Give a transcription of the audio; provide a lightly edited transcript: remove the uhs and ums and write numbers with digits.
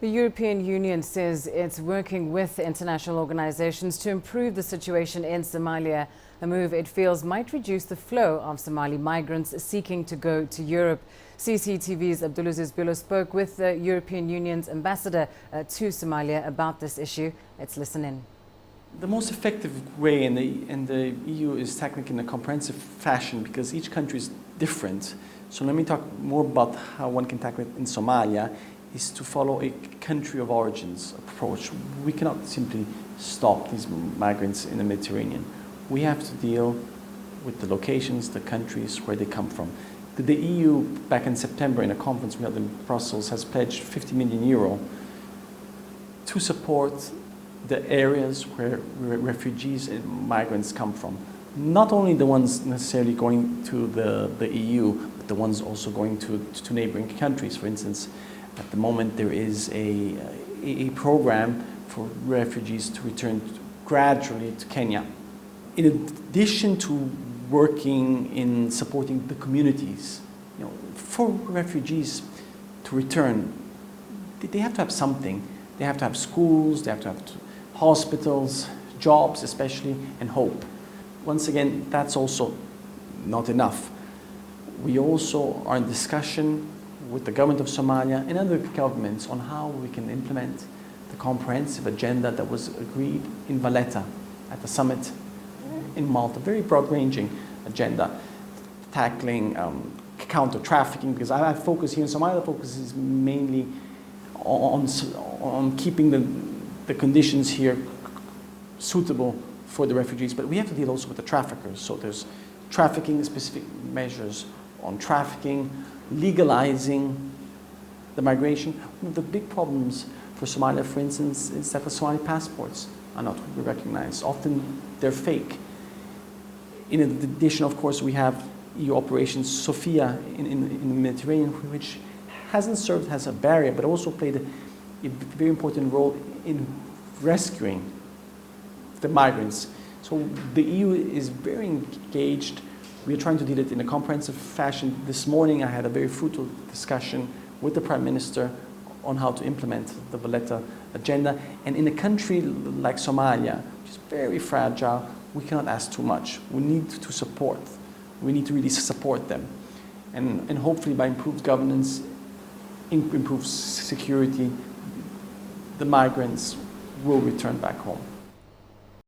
The European Union says it's working with international organizations to improve the situation in Somalia, a move it feels might reduce the flow of Somali migrants seeking to go to Europe. CCTV's Abdulaziz Billow spoke with the European Union's ambassador to Somalia about this issue. Let's listen in. The most effective way in the EU is tackling in a comprehensive fashion because each country is different. So let me talk more about how one can tackle it in Somalia is to follow a country of origins approach. We cannot simply stop these migrants in the Mediterranean. We have to deal with the locations, the countries where they come from. The EU, back in September in a conference we held in Brussels, has pledged €50 million to support the areas where refugees and migrants come from. Not only the ones necessarily going to the EU, but the ones also going to neighboring countries. For instance, at the moment there is a program for refugees to return gradually to Kenya. In addition to working in supporting the communities, for refugees to return, they have to have something. They have to have schools, they have to have hospitals, jobs especially, and hope. Once again, that's also not enough. We also are in discussion with the government of Somalia and other governments on how we can implement the comprehensive agenda that was agreed in Valletta at the summit in Malta. Very broad-ranging agenda tackling counter-trafficking, because I focus here in Somalia, the focus is mainly on keeping the conditions here suitable for the refugees, but we have to deal also with the traffickers. So there's trafficking, specific measures on trafficking, legalizing the migration. One of the big problems for Somalia, for instance, is that the Somali passports are not recognized. Often they're fake. In addition, of course, we have EU Operation Sophia in the Mediterranean, which hasn't served as a barrier, but also played a very important role in rescuing the migrants. So the EU is very engaged. We are trying to deal it in a comprehensive fashion. This morning I had a very fruitful discussion with the Prime Minister on how to implement the Valletta agenda. And in a country like Somalia, which is very fragile, we cannot ask too much. We need to support. We need to really support them. And hopefully by improved governance, improved security, the migrants will return back home.